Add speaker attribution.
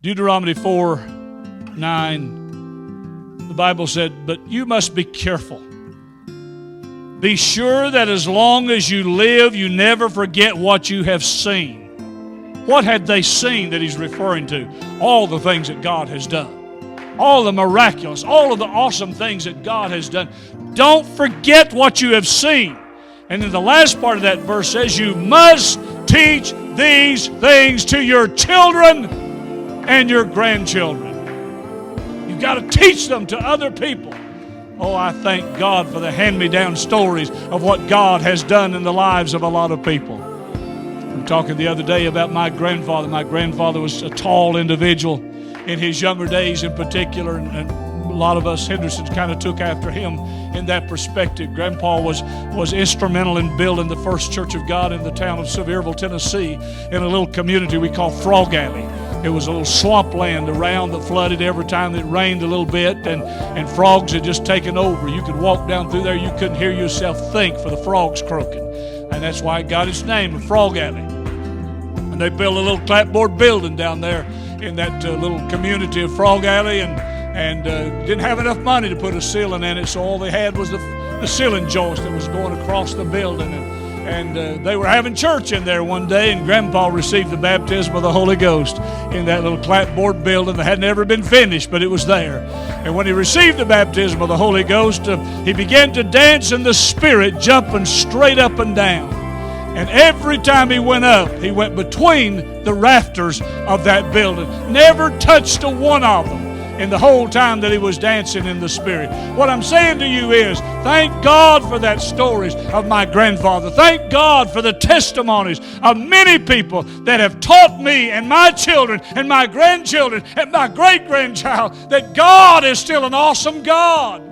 Speaker 1: Deuteronomy 4:9, the Bible said, "But you must be careful. Be sure that as long as you live, you never forget what you have seen." What had they seen that he's referring to? All the things that God has done. All the miraculous, all of the awesome things that God has done. Don't forget what you have seen. And then the last part of that verse says, you must teach these things to your children and your grandchildren. You've got to teach them to other people. Oh, I thank God for the hand-me-down stories of what God has done in the lives of a lot of people. I'm talking the other day about my grandfather. My grandfather was a tall individual in his younger days in particular, and a lot of us Hendersons kind of took after him in that perspective. Grandpa was instrumental in building the first Church of God in the town of Sevierville, Tennessee, in a little community we call Frog Alley. It was a little swampland around that flooded every time it rained a little bit, and frogs had just taken over. You could walk down through there, you couldn't hear yourself think for the frogs croaking. And that's why it got its name, Frog Alley. And they built a little clapboard building down there in that little community of Frog Alley, and didn't have enough money to put a ceiling in it, so all they had was the ceiling joist that was going across the building. And they were having church in there one day, and Grandpa received the baptism of the Holy Ghost in that little clapboard building that had never been finished, but it was there. And when he received the baptism of the Holy Ghost, he began to dance in the Spirit, jumping straight up and down. And every time he went up, he went between the rafters of that building. Never touched a one of them in the whole time that he was dancing in the Spirit. What I'm saying to you is, thank God for that stories of my grandfather. Thank God for the testimonies of many people that have taught me and my children and my grandchildren and my great-grandchild that God is still an awesome God.